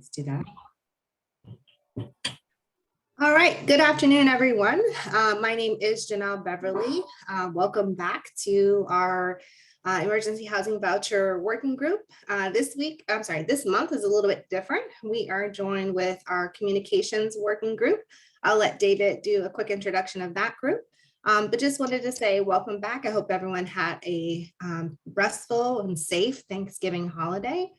Let's do that. All right, good afternoon, everyone. My name is Janelle Beverly. Welcome back to our Emergency Housing Voucher Working Group. This month is a little bit different. We are joined with our Communications Working Group. I'll let David do a quick introduction of that group. But just wanted to say welcome back. I hope everyone had a restful and safe Thanksgiving holiday.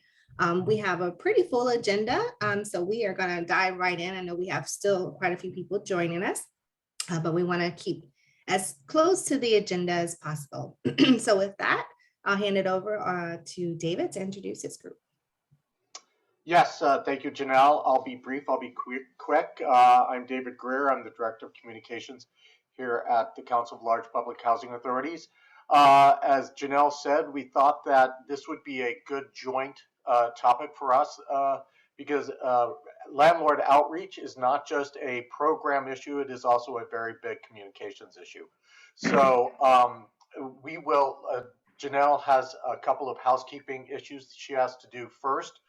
We have a pretty full agenda, so we are going to dive right in. I know we have still quite a few people joining us, but we want to keep as close to the agenda as possible. So with that, I'll hand it over to David to introduce his group. Yes, thank you, Janelle. I'll be brief. I'll be quick. I'm David Greer. I'm the Director of Communications here at the Council of Large Public Housing Authorities. As Janelle said, we thought that this would be a good joint topic for us because landlord outreach is not just a program issue, it is also a very big communications issue. So we will, Janelle has a couple of housekeeping issues she has to do first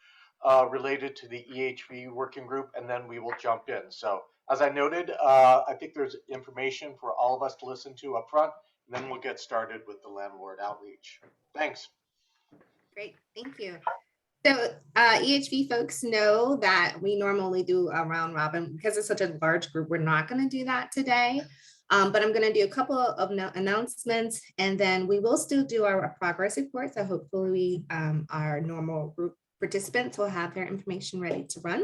related to the EHV working group, and then we will jump in. So as I noted, I think there's information for all of us to listen to up front, and then we'll get started with the landlord outreach. Thanks. Great, thank you. So EHV folks know that we normally do a round robin. Because it's such a large group, we're not going to do that today. But I'm going to do a couple of announcements, and then we will still do our progress report. So hopefully our normal group participants will have their information ready to run.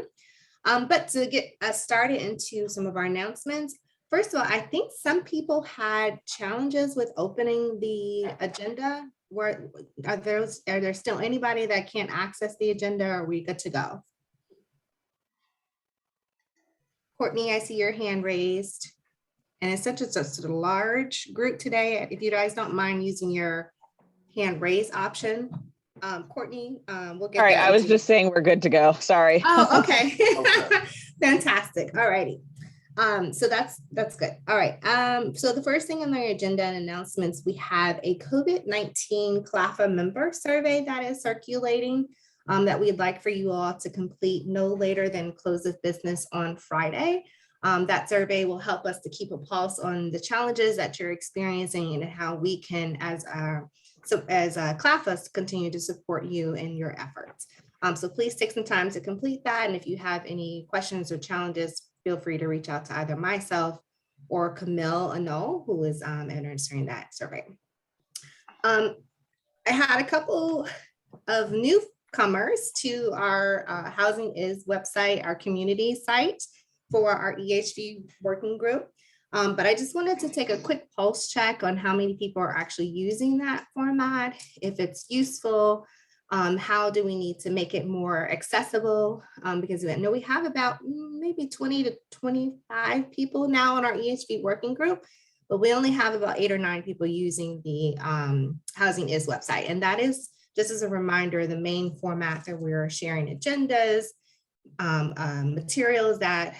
But to get us started into some of our announcements, first of all, I think some people had challenges with opening the agenda. Are there still anybody that can't access the agenda? Or are we good to go? Courtney, I see your hand raised. And it's such a large group today. If you guys don't mind using your hand raise option. Courtney, we'll get. All right, I was just saying we're good to go. Sorry. Oh, okay. Fantastic. All righty. So that's good. All right. So the first thing on the agenda and announcements, we have a COVID-19 CLPHA member survey that is circulating that we'd like for you all to complete no later than close of business on Friday. That survey will help us to keep a pulse on the challenges that you're experiencing and how we can, as CLPHA, continue to support you in your efforts. So please take some time to complete that. And if you have any questions or challenges, feel free to reach out to either myself or Camille Anol, who is administering that survey. I had a couple of newcomers to our Housing Is website, our community site for our EHV working group. But I just wanted to take a quick pulse check on how many people are actually using that format, if it's useful, how do we need to make it more accessible? Because I know we have about maybe 20 to 25 people now on our EHV working group, but we only have about 8 or 9 people using the Housing Is website. And that is, just as a reminder, the main format that we're sharing agendas, materials that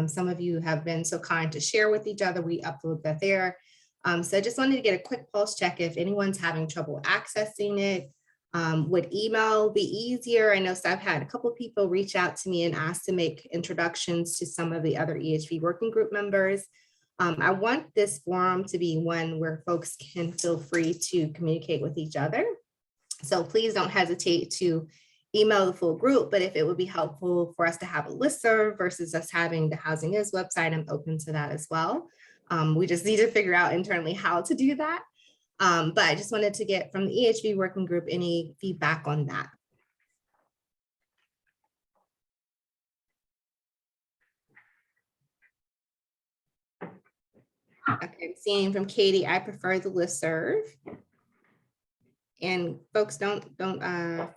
some of you have been so kind to share with each other. We upload that there. So I just wanted to get a quick pulse check if anyone's having trouble accessing it. Would email be easier? I know so I've had a couple of people reach out to me and ask to make introductions to some of the other EHV working group members. I want this forum to be one where folks can feel free to communicate with each other. So please don't hesitate to email the full group, but if it would be helpful for us to have a listserv versus us having the Housing Is website, I'm open to that as well. We just need to figure out internally how to do that. But I just wanted to get from the EHV working group any feedback on that. Okay, I'm seeing from Katie, I prefer the listserv. And folks, don't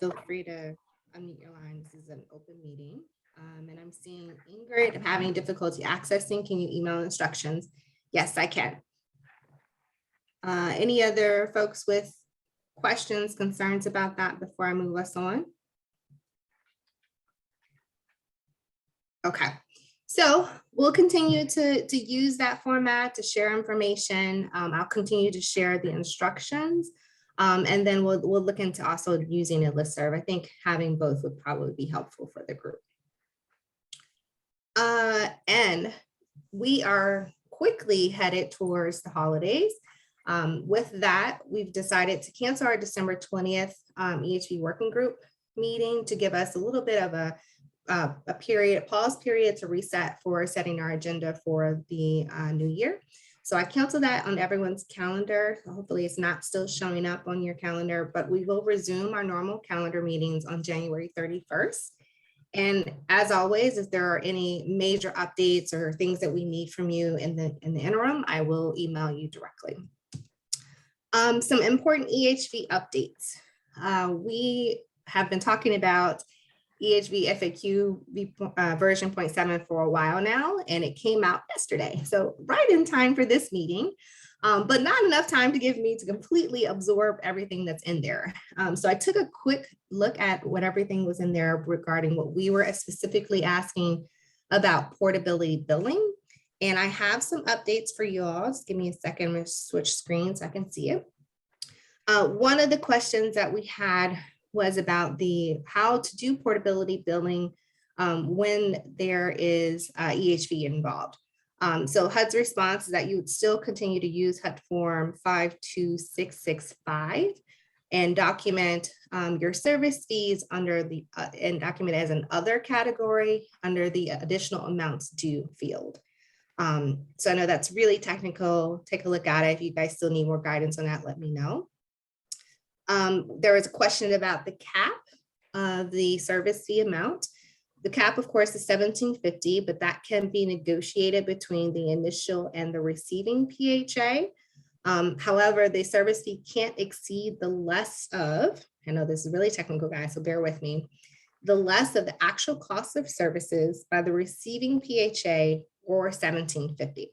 feel free to unmute your line. This is an open meeting. And I'm seeing Ingrid having difficulty accessing. Can you email instructions? Yes, I can. Any other folks with questions, concerns about that before I move us on? Okay, so we'll continue to use that format to share information. I'll continue to share the instructions. And then we'll look into also using a listserv. I think having both would probably be helpful for the group. And we are quickly headed towards the holidays. With that, we've decided to cancel our December 20th EHV Working Group meeting to give us a little bit of a pause period to reset for setting our agenda for the new year. So I canceled that on everyone's calendar. Hopefully it's not still showing up on your calendar, but we will resume our normal calendar meetings on January 31st. And as always, if there are any major updates or things that we need from you in the interim, I will email you directly. Some important EHV updates. We have been talking about EHV FAQ version 0.7 for a while now, and it came out yesterday. So right in time for this meeting, but not enough time to give me to completely absorb everything that's in there. So I took a quick look at what everything was in there regarding what we were specifically asking about portability billing. And I have some updates for you all. Just give me a second, I'm gonna switch screens so I can see it. One of the questions that we had was about how to do portability billing when there is EHV involved. So HUD's response is that you would still continue to use HUD form 52665 and document your service fees under the and document as an other category under the additional amounts due field. So I know that's really technical. Take a look at it. If you guys still need more guidance on that, let me know. There was a question about the cap of the service fee amount. The cap, of course, is $17.50, but that can be negotiated between the initial and the receiving PHA. However, the service fee can't exceed the less of, I know this is really technical, guys, so bear with me, the less of the actual cost of services by the receiving PHA or $17.50.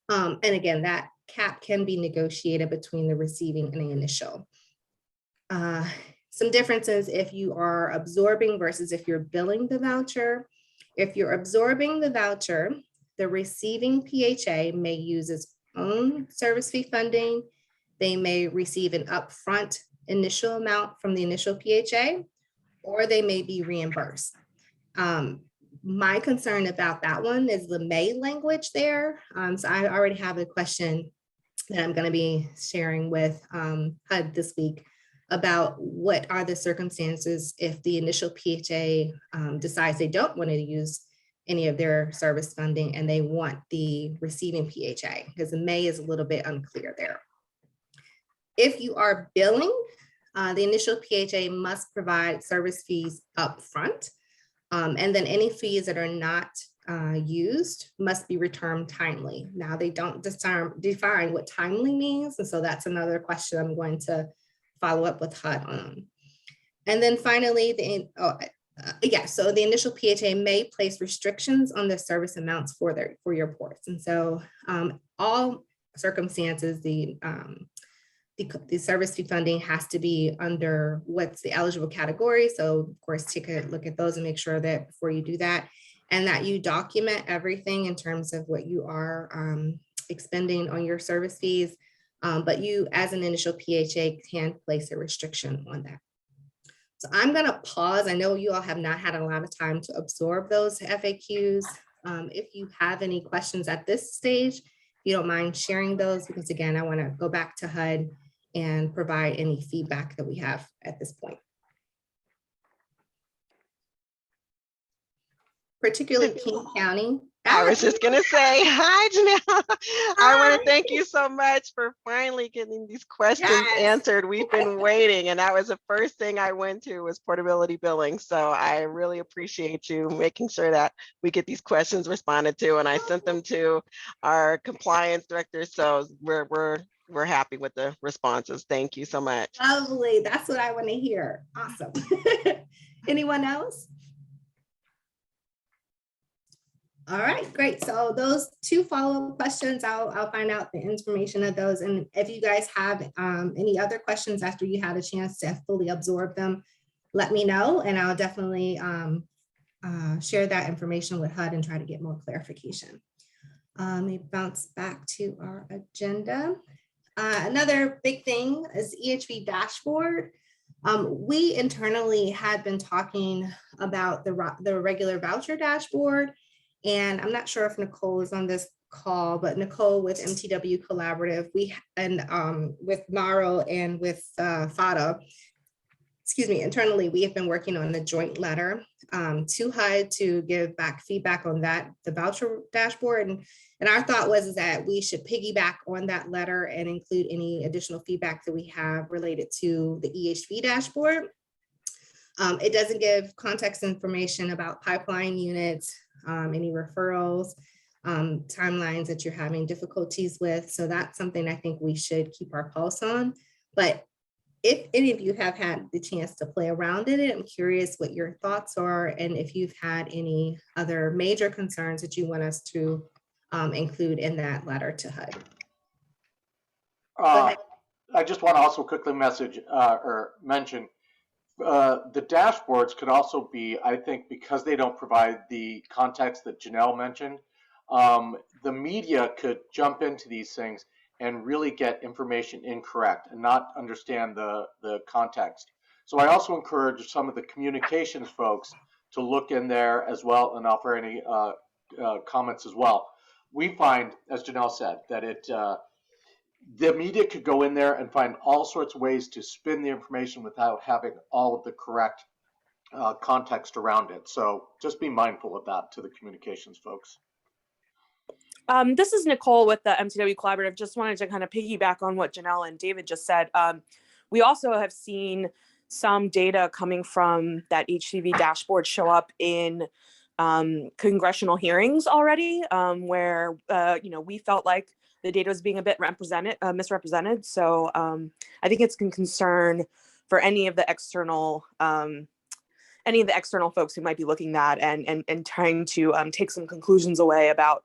And again, that cap can be negotiated between the receiving and the initial. Some differences if you are absorbing versus if you're billing the voucher. If you're absorbing the voucher, the receiving PHA may use its own service fee funding. They may receive an upfront initial amount from the initial PHA, or they may be reimbursed. My concern about that one is the may language there. So I already have a question that I'm going to be sharing with HUD this week about what are the circumstances if the initial PHA decides they don't want to use any of their service funding and they want the receiving PHA, because the may is a little bit unclear there. If you are billing, the initial PHA must provide service fees up front, and then any fees that are not used must be returned timely. Now they don't define what timely means, and so that's another question I'm going to follow up with HUD on. And then finally, so the initial PHA may place restrictions on the service amounts for your ports. And so all circumstances, the service fee funding has to be under what's the eligible category. So of course, take a look at those and make sure that before you do that, and that you document everything in terms of what you are expending on your service fees. But you, as an initial PHA, can place a restriction on that. So I'm going to pause. I know you all have not had a lot of time to absorb those FAQs. If you have any questions at this stage, if you don't mind sharing those, because again, I want to go back to HUD and provide any feedback that we have at this point. Particularly King County. I was just going to say, hi, Janelle. I want to thank you so much for finally getting these questions answered. We've been waiting, and that was the first thing I went to was portability billing. So I really appreciate you making sure that we get these questions responded to, and I sent them to our compliance director. So we're happy with the responses. Thank you so much. Lovely. That's what I want to hear. Awesome. Anyone else? All right, great. So those two follow-up questions, I'll find out the information of those. And if you guys have any other questions after you had a chance to fully absorb them, let me know, and I'll definitely share that information with HUD and try to get more clarification. Let me bounce back to our agenda. Another big thing is EHV dashboard. We internally had been talking about the regular voucher dashboard And I'm not sure if Nicole is on this call, but Nicole with MTW Collaborative, with NARO and with FADA, internally, we have been working on a joint letter to HUD to give back feedback on that, the voucher dashboard. And our thought was that we should piggyback on that letter and include any additional feedback that we have related to the EHV dashboard. It doesn't give context information about pipeline units, any referrals, timelines that you're having difficulties with. So that's something I think we should keep our pulse on. But if any of you have had the chance to play around in it, I'm curious what your thoughts are and if you've had any other major concerns that you want us to include in that letter to HUD. I just want to also quickly mention the dashboards could also be, I think, because they don't provide the context that Janelle mentioned, the media could jump into these things and really get information incorrect and not understand the context. So I also encourage some of the communications folks to look in there as well and offer any comments as well. We find, as Janelle said, that the media could go in there and find all sorts of ways to spin the information without having all of the correct context around it. So just be mindful of that to the communications folks. This is Nicole with the MTW Collaborative. Just wanted to kind of piggyback on what Janelle and David just said. We also have seen some data coming from that HCV dashboard show up in congressional hearings already, where we felt like the data was being a bit misrepresented. So I think it's a concern for any of the external folks who might be looking at and trying to take some conclusions away about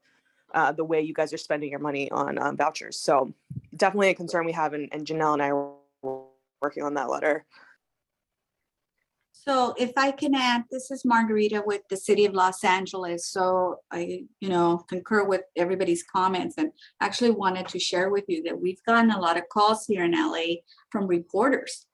the way you guys are spending your money on vouchers. So definitely a concern we have, and Janelle and I are working on that letter. So if I can add, this is Margarita with the City of Los Angeles. So I, concur with everybody's comments and actually wanted to share with you that we've gotten a lot of calls here in LA from reporters,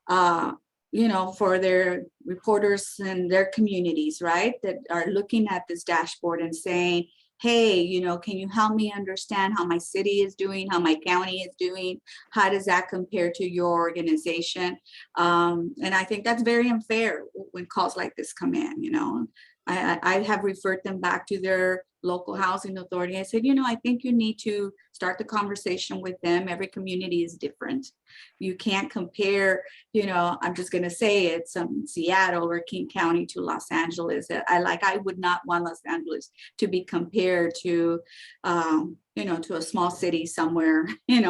for their reporters and their communities, right? That are looking at this dashboard and saying, hey, can you help me understand how my city is doing, how my county is doing? How does that compare to your organization? And I think that's very unfair when calls like this come in, I have referred them back to their local housing authority. I said, I think you need to start the conversation with them. Every community is different. You can't compare, I'm just going to say it's Seattle or King County to Los Angeles. I would not want Los Angeles to be compared to, to a small city somewhere, in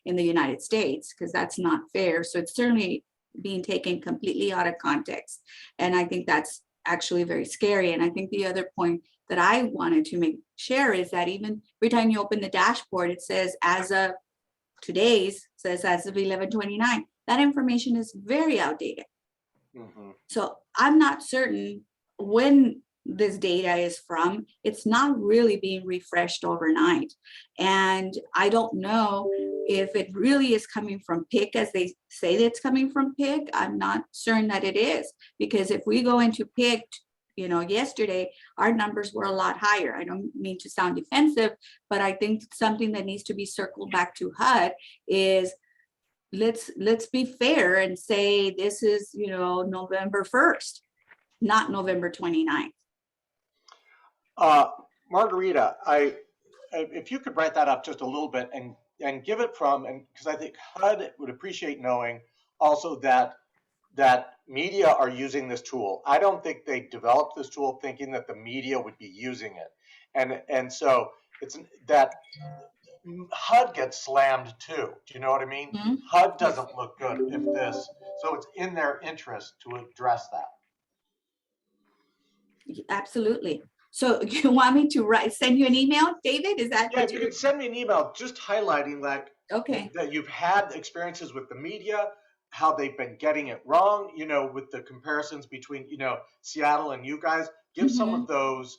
the United States, because that's not fair. So it's certainly being taken completely out of context. And I think that's actually very scary. And I think the other point that I wanted to share is that even every time you open the dashboard, it says as of as of 11/29. That information is very outdated. Mm-hmm. So I'm not certain when this data is from. It's not really being refreshed overnight. And I don't know if it really is coming from PIC as they say that it's coming from PIC. I'm not certain that it is, because if we go into PIC, yesterday, our numbers were a lot higher. I don't mean to sound defensive, but I think something that needs to be circled back to HUD is let's be fair and say this is, November 1st, not November 29th. Margarita, if you could write that up just a little bit and give it because I think HUD would appreciate knowing also that media are using this tool. I don't think they developed this tool thinking that the media would be using it. And so it's that HUD gets slammed too. Do you know what I mean? Mm-hmm. HUD doesn't look good so it's in their interest to address that. Absolutely. So you want me to send you an email, David? Is that? Yeah, if you could send me an email just highlighting okay, that you've had experiences with the media, how they've been getting it wrong, with the comparisons between, Seattle and you guys. Give mm-hmm. some of those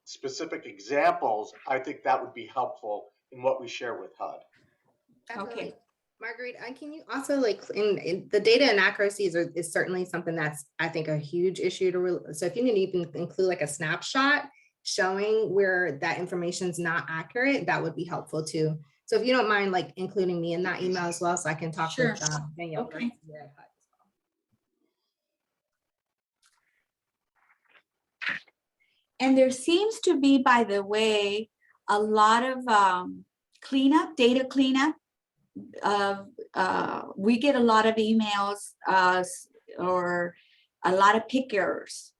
specific examples. I think that would be helpful in what we share with HUD. Okay. Marguerite, can you also in the data inaccuracies is certainly something that's, I think, a huge issue so if you can even include a snapshot showing where that information is not accurate, that would be helpful too. So if you don't mind, like including me in that email as well, so I can talk Sure. with Danielle. Okay. And there seems to be, by the way, a lot of cleanup, data cleanup. We get a lot of emails or a lot of pick errors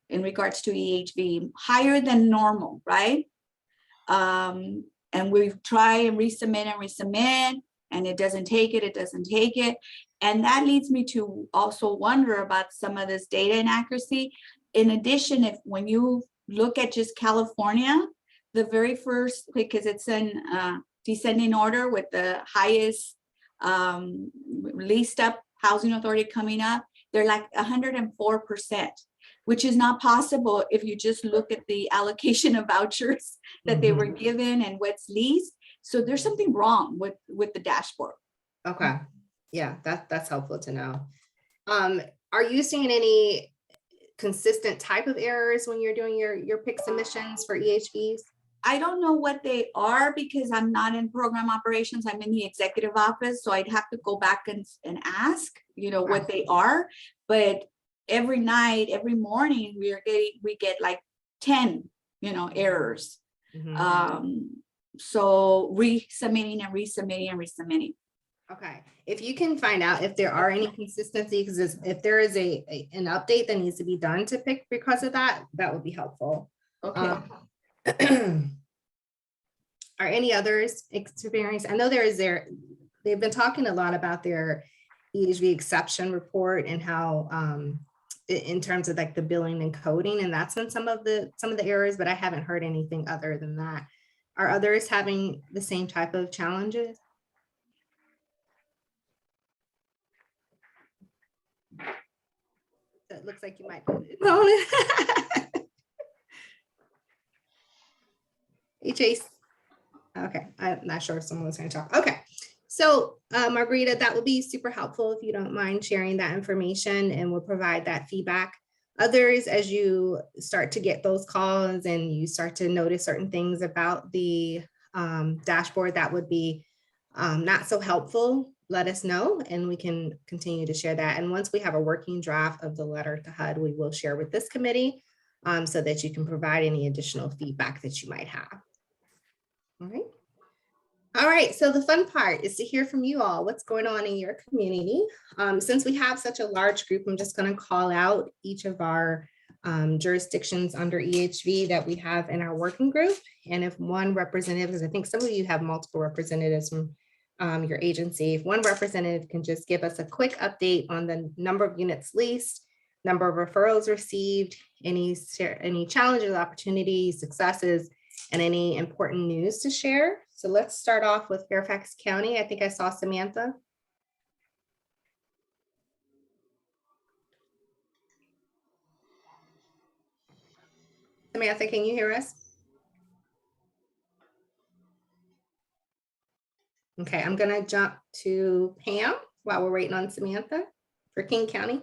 in regards to EHV, higher than normal, right? And we try and resubmit, and it doesn't take it, And that leads me to also wonder about some of this data inaccuracy. In addition, when you look at just California, the very first, because it's in descending order with the highest leased up housing authority coming up, they're like 104%, which is not possible if you just look at the allocation of vouchers that they were given and what's leased. So there's something wrong with the dashboard. Okay, yeah, that's helpful to know. Are you seeing any consistent type of errors when you're doing your pick submissions for EHVs? I don't know what they are because I'm not in program operations. I'm in the executive office. So I'd have to go back and ask, what they are. But every night, every morning, we get like 10, errors. So resubmitting and resubmitting. Okay, if you can find out if there are any consistencies, because if there is an update that needs to be done to pick because of that, that would be helpful. Okay. Are any others experienced? I know they've been talking a lot about their EHV exception report and how in terms of like the billing and coding, and that's been some of the errors, but I haven't heard anything other than that. Are others having the same type of challenges? It looks like you might. Hey, Chase. Okay, I'm not sure if someone was going to talk. Okay, so Margarita, that would be super helpful if you don't mind sharing that information, and we'll provide that feedback. Others, as you start to get those calls and you start to notice certain things about the dashboard that would be not so helpful, let us know and we can continue to share that. And once we have a working draft of the letter to HUD, we will share with this committee so that you can provide any additional feedback that you might have. All right. All right, so the fun part is to hear from you all what's going on in your community. Since we have such a large group, I'm just going to call out each of our jurisdictions under EHV that we have in our working group. And if one representative, because I think some of you have multiple representatives from your agency, if one representative can just give us a quick update on the number of units leased, number of referrals received, any challenges, opportunities, successes, and any important news to share. So let's start off with Fairfax County. I think I saw Samantha. Samantha, can you hear us? Okay, I'm gonna jump to Pam while we're waiting on Samantha for King County.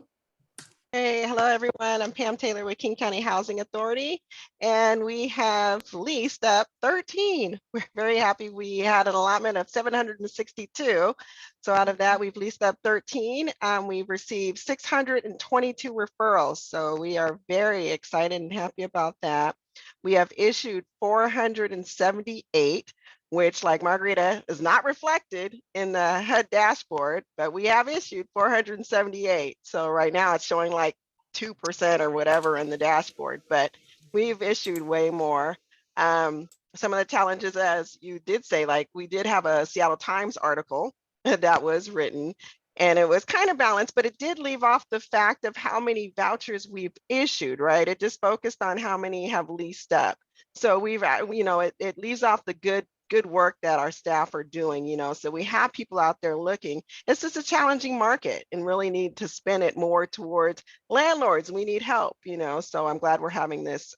Hey, hello everyone. I'm Pam Taylor with King County Housing Authority, and we have leased up 13. We're very happy. We had an allotment of 762. So out of that, we've leased up 13. We've received 622 referrals. So we are very excited and happy about that. We have issued 478, which, like Margarita, is not reflected in the HUD dashboard, but we have issued 478. So right now it's showing like 2% or whatever in the dashboard, but we've issued way more. Some of the challenges, as you did say, like we did have a Seattle Times article that was written, and it was kind of balanced, but it did leave off the fact of how many vouchers we've issued, right? It just focused on how many have leased up. So we've, it leaves off the good work that our staff are doing, so we have people out there looking. It's just a challenging market and really need to spin it more towards landlords. We need help, so I'm glad we're having this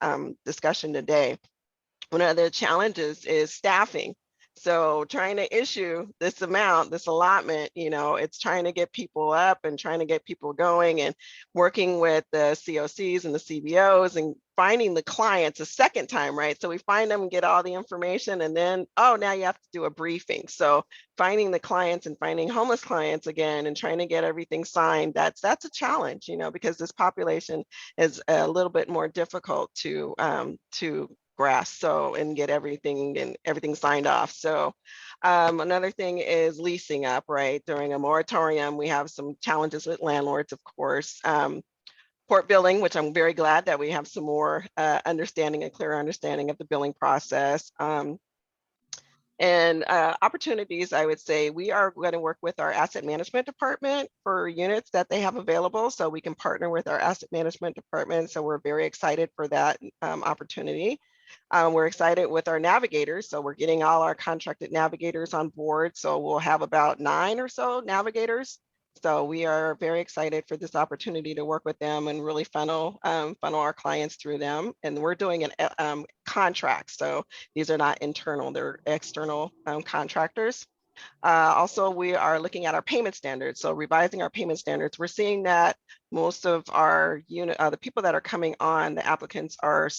discussion today. One of the challenges is staffing. So trying to issue this amount, this allotment, it's trying to get people up and trying to get people going and working with the COCs and the CBOs and finding the clients a second time, right? So we find them and get all the information and then, oh, now you have to do a briefing. So finding the clients and finding homeless clients again and trying to get everything signed, that's a challenge, because this population is a little bit more difficult to grasp and get everything signed off. So another thing is leasing up, right? During a moratorium, we have some challenges with landlords, of course. Port billing, which I'm very glad that we have some more understanding and clearer understanding of the billing process. And opportunities, I would say we are going to work with our asset management department for units that they have available, so we can partner with our asset management department. So we're very excited for that opportunity. We're excited with our navigators. So we're getting all our contracted navigators on board. So we'll have about 9 or so navigators. So we are very excited for this opportunity to work with them and really funnel our clients through them. And we're doing an contract. So these are not internal, they're external contractors. Also, we are looking at our payment standards. So revising our payment standards. We're seeing that most of our the people that are coming on, the applicants are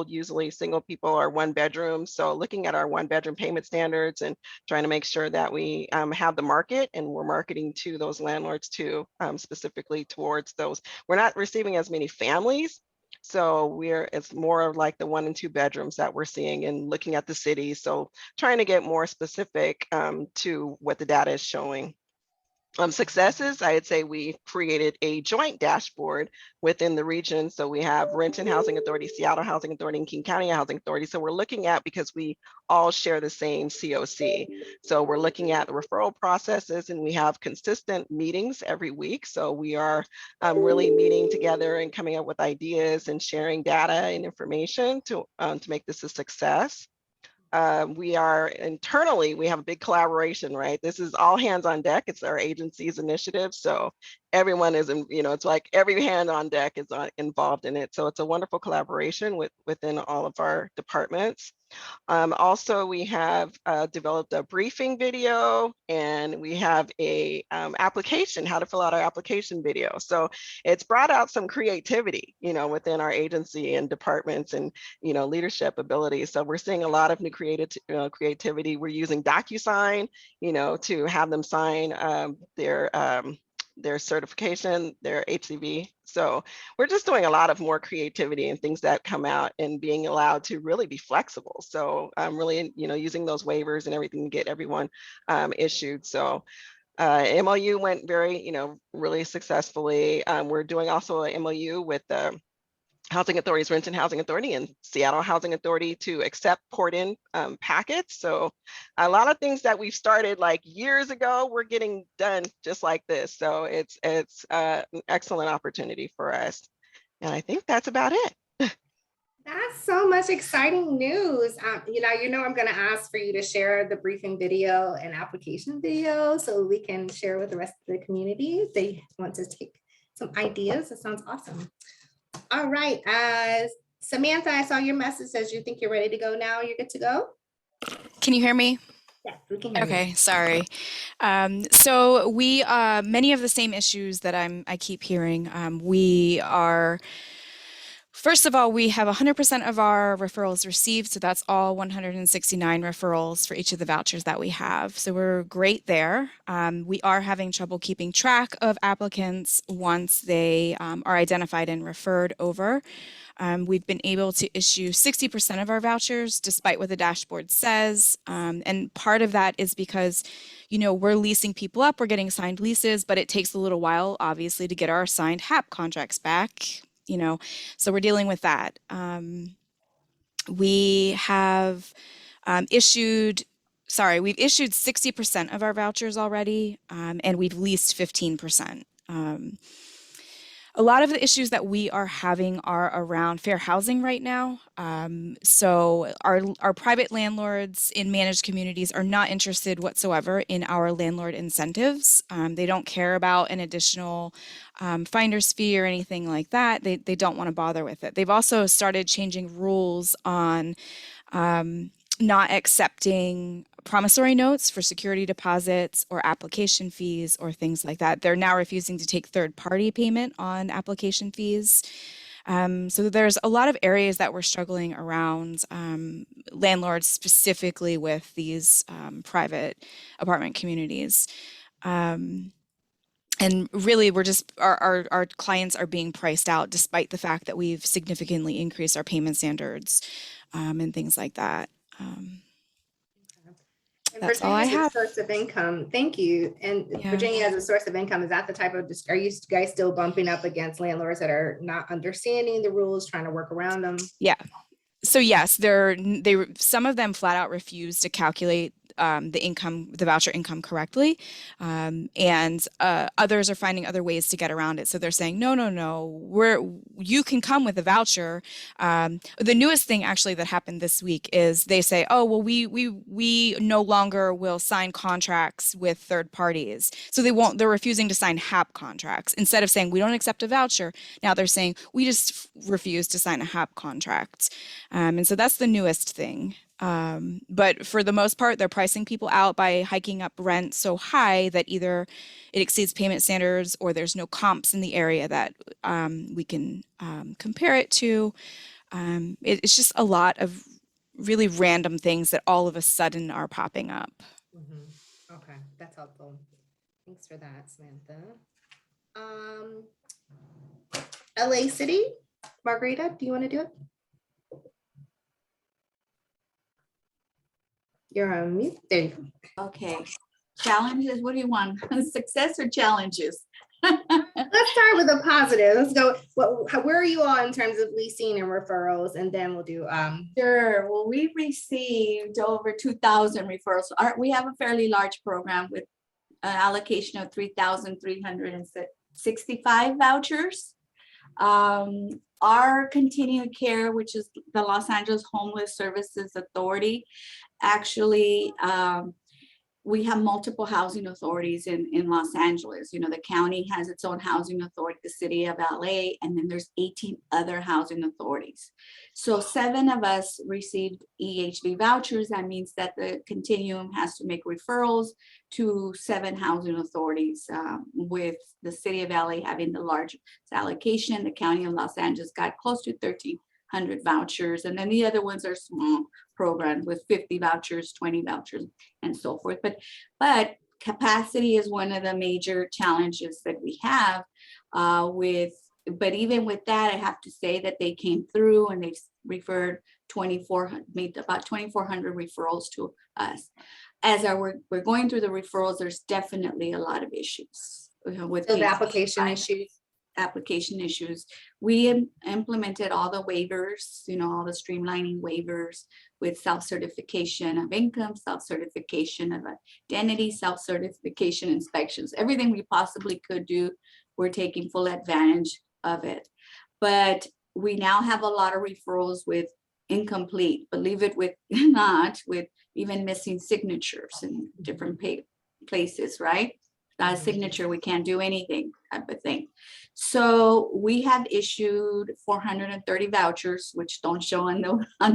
usually single people or 1 bedroom. So looking at our 1 bedroom payment standards and trying to make sure that we have the market and we're marketing to those landlords too, specifically towards those. We're not receiving as many families. So it's more of like the 1 and 2 bedrooms that we're seeing and looking at the city. So trying to get more specific to what the data is showing. Successes, I'd say we created a joint dashboard within the region. So we have Renton Housing Authority, Seattle Housing Authority, and King County Housing Authority. So we're looking at, because we all share the same COC. So we're looking at the referral processes and we have consistent meetings every week. So we are really meeting together and coming up with ideas and sharing data and information to make this a success. We are internally, we have a big collaboration, right? This is all hands on deck. It's our agency's initiative. So everyone is, it's like every hand on deck is involved in it. So it's a wonderful collaboration within all of our departments. Also, we have developed a briefing video and we have a application, how to fill out our application video. So it's brought out some creativity, within our agency and departments and, leadership abilities. So we're seeing a lot of new creativity. We're using DocuSign, to have them sign their certification, their HCV. So we're just doing a lot of more creativity and things that come out and being allowed to really be flexible. So I'm really, using those waivers and everything to get everyone issued. So MOU went very, really successfully. We're doing also a MOU with the Housing Authorities, Renton Housing Authority and Seattle Housing Authority to accept port-in packets. So a lot of things that we've started like years ago, we're getting done just like this. So it's an excellent opportunity for us. And I think that's about it. That's so much exciting news. I'm going to ask for you to share the briefing video and application video so we can share with the rest of the community if they want to take some ideas. That sounds awesome. All right, Samantha, I saw your message says you think you're ready to go now. You're good to go? Can you hear me? Yes, we can hear you. Okay, sorry. So we, many of the same issues that I keep hearing, we are, first of all, we have 100% of our referrals received. So that's all 169 referrals for each of the vouchers that we have. So we're great there. We are having trouble keeping track of applicants once they are identified and referred over. We've been able to issue 60% of our vouchers, despite what the dashboard says. And part of that is because, we're leasing people up, we're getting signed leases, but it takes a little while, obviously, to get our signed HAP contracts back. So we're dealing with that. We have issued 60% of our vouchers already, and we've leased 15%. A lot of the issues that we are having are around fair housing right now. So our private landlords in managed communities are not interested whatsoever in our landlord incentives. They don't care about an additional finder's fee or anything like that. They don't want to bother with it. They've also started changing rules on not accepting promissory notes for security deposits or application fees or things like that. They're now refusing to take third-party payment on application fees. So there's a lot of areas that we're struggling around, landlords specifically with these private apartment communities. And really, we're just, our clients are being priced out despite the fact that we've significantly increased our payment standards and things like that. And That's all Virginia I as a have. source of income. Thank you. And Yeah. Virginia as a source of income, is that the type of, are you guys still bumping up against landlords that are not understanding the rules, trying to work around them? Yeah. So yes, some of them flat out refuse to calculate the voucher income correctly, and others are finding other ways to get around it. So they're saying, no, you can come with a voucher. The newest thing actually that happened this week is they say, oh well, we no longer will sign contracts with third parties. So they're refusing to sign HAP contracts instead of saying we don't accept a voucher. Now they're saying we just refuse to sign a HAP contract. And so that's the newest thing. But for the most part, they're pricing people out by hiking up rent so high that either it exceeds payment standards or there's no comps in the area that we can compare it to. It's just a lot of really random things that all of a sudden are popping up. Mm-hmm. Okay, that's helpful. Thanks for that, Samantha. LA City, Margarita, do you want to do it? You're on mute. There you go. Okay. Challenges, what do you want? Success or challenges? Let's start with a positive. Let's go. Where are you all in terms of leasing and referrals? And then we'll do. Sure. Well, we received over 2,000 referrals. We have a fairly large program with an allocation of 3,365 vouchers. Our continued care, which is the Los Angeles Homeless Services Authority, actually, we have multiple housing authorities in Los Angeles. You know, the county has its own housing authority, the city of LA, and then there's 18 other housing authorities. So 7 of us received EHV vouchers. That means that the continuum has to make referrals to 7 housing authorities, with the city of LA having the largest allocation. The county of Los Angeles got close to 1,300 vouchers. And then the other ones are small programs with 50 vouchers, 20 vouchers, and so forth. But capacity is one of the major challenges that we have but even with that, I have to say that they came through and they've referred made about 2,400 referrals to us. As we're going through the referrals, there's definitely a lot of issues with the application issues. Application issues. We implemented all the waivers, all the streamlining waivers with self-certification of income, self-certification of identity, self-certification inspections, everything we possibly could do. We're taking full advantage of it. But we now have a lot of referrals with incomplete, believe it with not, with even missing signatures in different places, right? Not a signature, we can't do anything type of thing. So we have issued 430 vouchers, which don't show on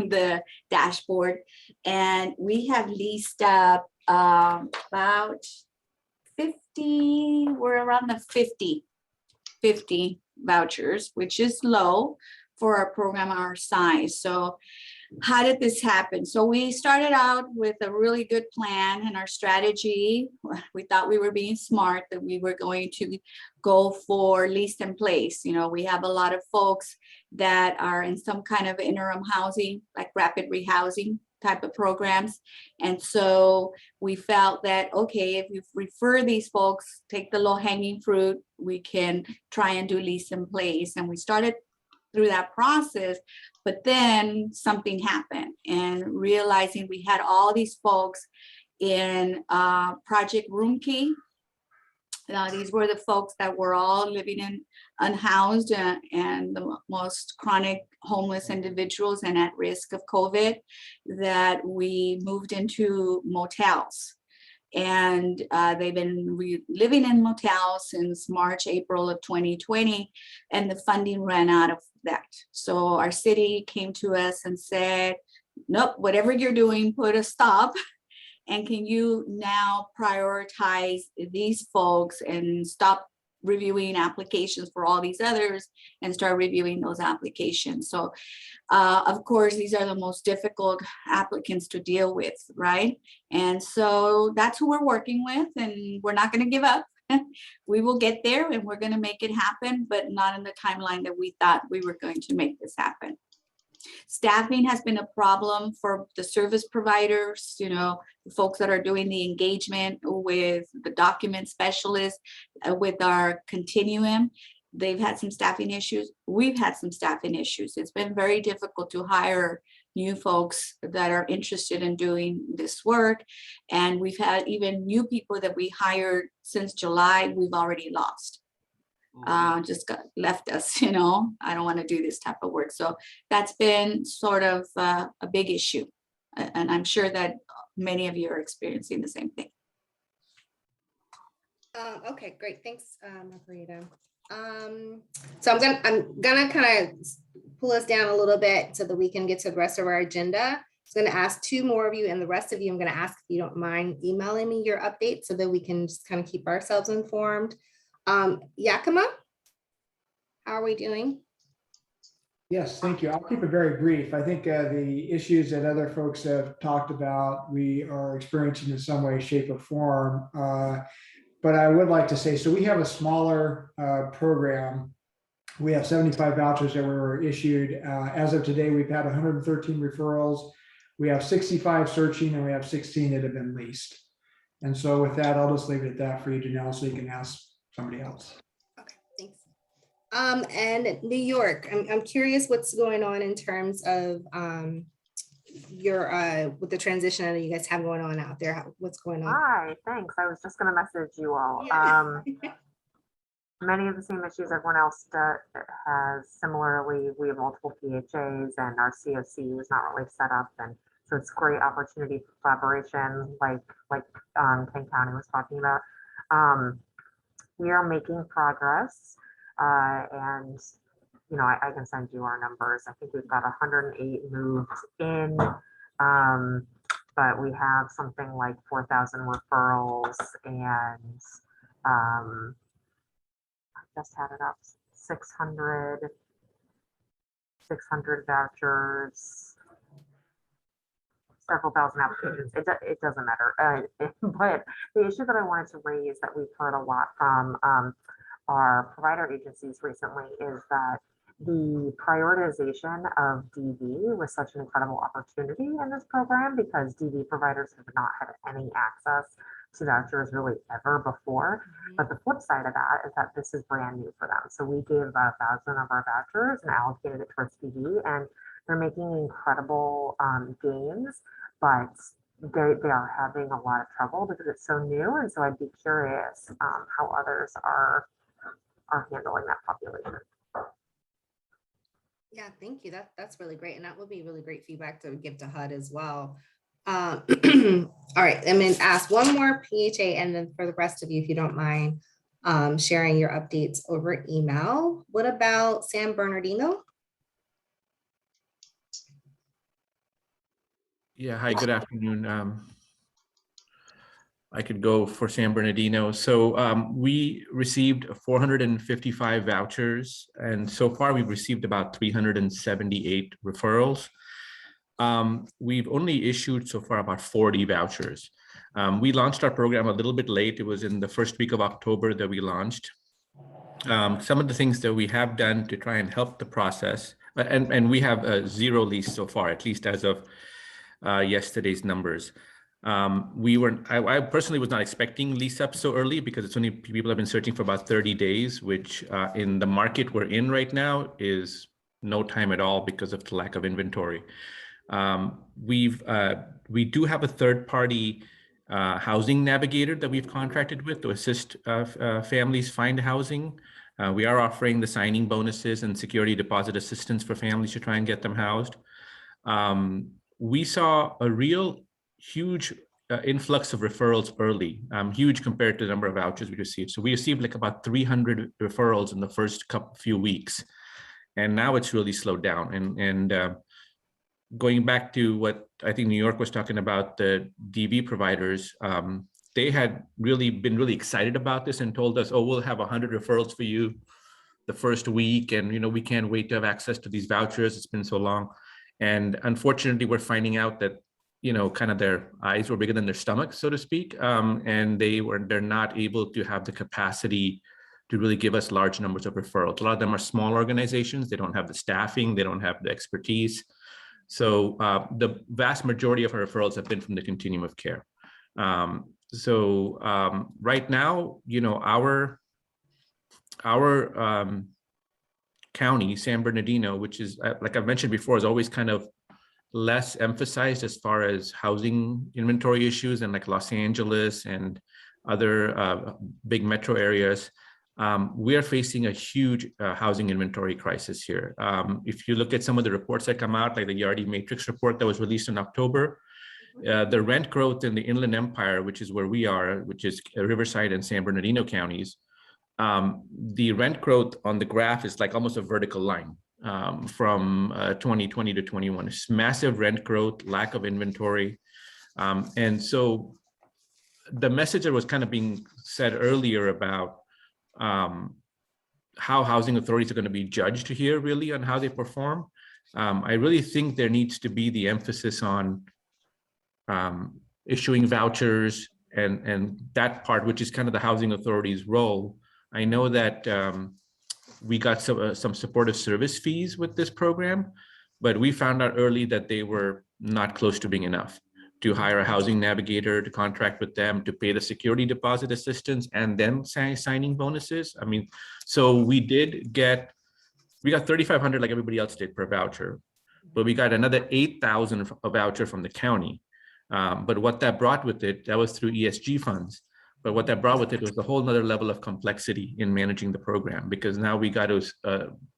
the dashboard. And we have leased up about 50, we're around the 50 vouchers, which is low for a program our size. So how did this happen? So we started out with a really good plan, and our strategy, we thought we were being smart, that we were going to go for lease in place. We have a lot of folks that are in some kind of interim housing, like rapid rehousing type of programs. And so we felt that, okay, if you refer these folks, take the low hanging fruit, we can try and do lease in place. And we started through that process, but then something happened, and realizing we had all these folks in Project Room Key. These were the folks that were all living in unhoused and the most chronic homeless individuals and at risk of COVID, that we moved into motels. And they've been living in motels since March, April of 2020, and the funding ran out of that. So our city came to us and said, nope, whatever you're doing, put a stop And can you now prioritize these folks and stop reviewing applications for all these others and start reviewing those applications? So of course, these are the most difficult applicants to deal with, right? And so that's who we're working with, and we're not going to give up. We will get there and we're going to make it happen, but not in the timeline that we thought we were going to make this happen. Staffing has been a problem for the service providers, you know, the folks that are doing the engagement with the document specialists, with our continuum. They've had some staffing issues. We've had some staffing issues. It's been very difficult to hire new folks that are interested in doing this work. And we've had even new people that we hired since July, we've already lost. Just left us, you know, I don't want to do this type of work. So that's been sort of a big issue. And I'm sure that many of you are experiencing the same thing. Okay, great. Thanks, Margarita. So I'm gonna kind of pull us down a little bit so that we can get to the rest of our agenda. I'm gonna ask two more of you, and the rest of you, I'm gonna ask if you don't mind emailing me your updates so that we can just kind of keep ourselves informed. Yakima, how are we doing? Yes, thank you. I'll keep it very brief. I think the issues that other folks have talked about, we are experiencing in some way, shape, or form. But I would like to say, so we have a smaller program. We have 75 vouchers that were issued. As of today, we've had 113 referrals. We have 65 searching, and we have 16 that have been leased. And so with that, I'll just leave it at that for you, Janelle, so you can ask somebody else. Okay, thanks. And New York, I'm curious what's going on in terms of your with the transition that you guys have going on out there. What's going on? Hi, thanks. I was just going to message you all. Yeah. Many of the same issues everyone else has. Similarly, we have multiple PHAs and our COC was not really set up, and so it's great opportunity for collaboration, like Kent County was talking about. We are making progress, and you know, I can send you our numbers. I think we've got 108 moved in, but we have something like 4,000 referrals, and I just had it up, 600 vouchers, several thousand applications. It doesn't matter. But the issue that I wanted to raise that we've heard a lot from our provider agencies recently is that the prioritization of DV was such an incredible opportunity in this program, because DV providers have not had any access to vouchers really ever before. But the flip side of that is that this is brand new for them. So we gave about 1,000 of our vouchers and allocated it towards DV, and they're making incredible gains, but they are having a lot of trouble because it's so new. And so I'd be curious how others are handling that population. Yeah, thank you. That's really great. And that would be really great feedback to give to HUD as well. All right, I'm going to ask one more PHA, and then for the rest of you, if you don't mind sharing your updates over email. What about San Bernardino? Yeah, hi, good afternoon. I could go for San Bernardino. So we received 455 vouchers, and so far we've received about 378 referrals. We've only issued so far about 40 vouchers. We launched our program a little bit late. It was in the first week of October that we launched. Some of the things that we have done to try and help the process, and we have 0 lease so far, at least as of yesterday's numbers. I personally was not expecting lease up so early, because it's only people have been searching for about 30 days, which in the market we're in right now is no time at all because of the lack of inventory. We do have a third-party housing navigator that we've contracted with to assist families find housing. We are offering the signing bonuses and security deposit assistance for families to try and get them housed. We saw a real huge influx of referrals early, huge compared to the number of vouchers we received. So we received like about 300 referrals in the first few weeks, and now it's really slowed down. And going back to what I think New York was talking about, the DV providers, they had really been really excited about this and told us, oh, we'll have 100 referrals for you the first week. And, we can't wait to have access to these vouchers. It's been so long. And unfortunately, we're finding out that, kind of their eyes were bigger than their stomachs, so to speak. And they're not able to have the capacity to really give us large numbers of referrals. A lot of them are small organizations. They don't have the staffing. They don't have the expertise. So the vast majority of our referrals have been from the continuum of care. Right now, our county, San Bernardino, which is, like I've mentioned before, is always kind of less emphasized as far as housing inventory issues, and like Los Angeles and other big metro areas. We are facing a huge housing inventory crisis here. If you look at some of the reports that come out, like the Yardi Matrix report that was released in October, the rent growth in the Inland Empire, which is where we are, which is Riverside and San Bernardino counties, the rent growth on the graph is like almost a vertical line from 2020 to 21. It's massive rent growth, lack of inventory. And so the message that was kind of being said earlier about how housing authorities are going to be judged here really on how they perform. I really think there needs to be the emphasis on issuing vouchers and that part, which is kind of the housing authority's role. I know that we got some supportive service fees with this program, but we found out early that they were not close to being enough to hire a housing navigator, to contract with them, to pay the security deposit assistance, and then signing bonuses. I mean, so we got 3,500 like everybody else did per voucher, but we got another 8,000 a voucher from the county. But what that brought with it, that was through ESG funds. But what that brought with it was a whole nother level of complexity in managing the program, because now we got to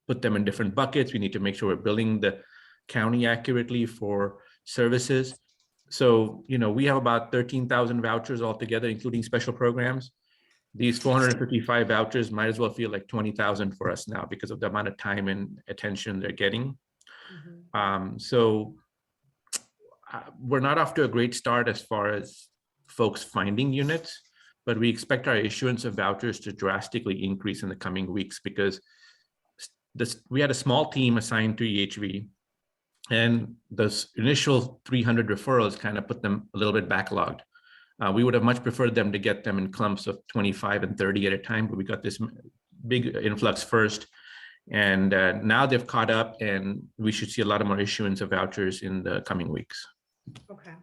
put them in different buckets. We need to make sure we're billing the county accurately for services. So, we have about 13,000 vouchers altogether, including special programs. These 455 vouchers might as well feel like 20,000 for us now because of the amount of time and attention they're getting. We're not off to a great start as far as folks finding units, but we expect our issuance of vouchers to drastically increase in the coming weeks, because we had a small team assigned to EHV, and the initial 300 referrals kind of put them a little bit backlogged. We would have much preferred them to get them in clumps of 25 and 30 at a time, but we got this big influx first. And now they've caught up, and we should see a lot of more issuance of vouchers in the coming weeks. Okay,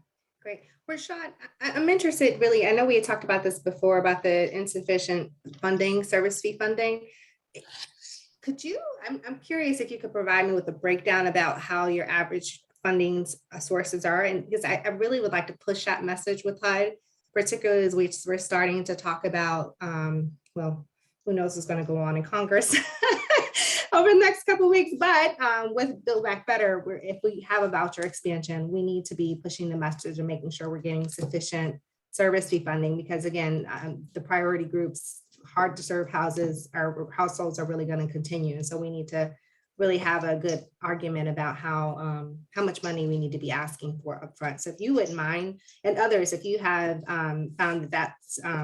great. Rashad, I'm interested really, I know we had talked about this before about the insufficient funding, service fee funding. Could you, I'm curious if you could provide me with a breakdown about how your average funding sources are, and because I really would like to push that message with HUD, particularly as we're starting to talk about, well, who knows what's going to go on in Congress over the next couple of weeks, but with Build Back Better, if we have a voucher expansion, we need to be pushing the message and making sure we're getting sufficient service fee funding, because again, the priority groups, hard to serve houses, our households are really going to continue. And so we need to really have a good argument about how much money we need to be asking for upfront. So if you wouldn't mind, and others, if you have found that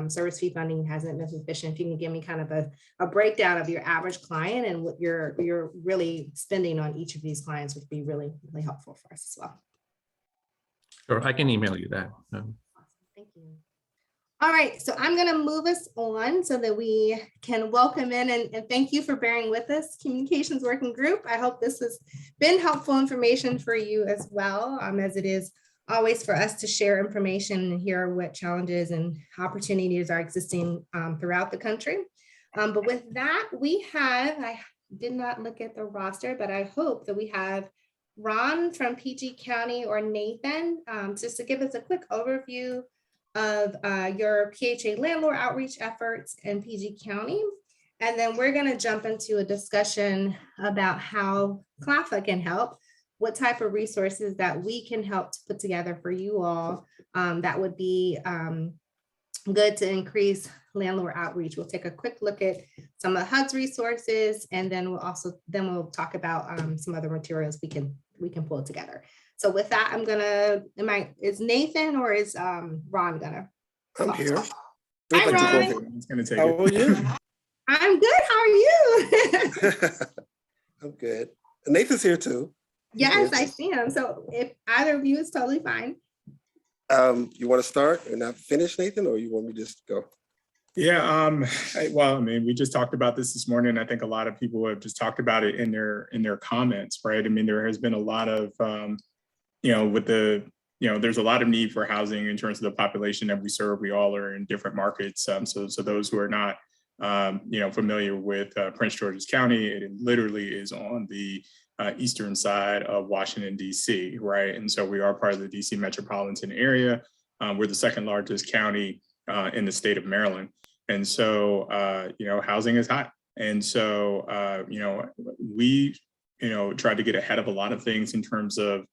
service fee funding hasn't been sufficient, if you can give me kind of a breakdown of your average client and what you're really spending on each of these clients would be really, really helpful for us as well. Sure, I can email you that. Awesome. Thank you. All right, so I'm going to move us on so that we can welcome in and thank you for bearing with us, Communications Working Group. I hope this has been helpful information for you as well, as it is always for us to share information and hear what challenges and opportunities are existing throughout the country. But with that, I did not look at the roster, but I hope that we have Ron from PG County or Nathan just to give us a quick overview of your PHA landlord outreach efforts in PG County. And then we're going to jump into a discussion about how CLPHA can help, what type of resources that we can help to put together for you all that would be good to increase landlord outreach. We'll take a quick look at some of HUD's resources, and then we'll talk about some other materials we can pull together. So with that, is Nathan or is Ron gonna? I'm here. Hi, Ron. It's gonna take How are you? I'm good. How are you? I'm good. Nathan's here too. Yes, I see him. So if either of you is totally fine. You want to start and not finish, Nathan, or you want me to just go? Yeah, well, I mean, we just talked about this morning. I think a lot of people have just talked about it in their comments, right? I mean, there has been a lot of, there's a lot of need for housing in terms of the population that we serve. We all are in different markets. So those who are not, familiar with Prince George's County, it literally is on the eastern side of Washington, D.C., right? And so we are part of the D.C. metropolitan area. We're the second largest county in the state of Maryland. And so, housing is hot. And so, we, tried to get ahead of a lot of things in terms of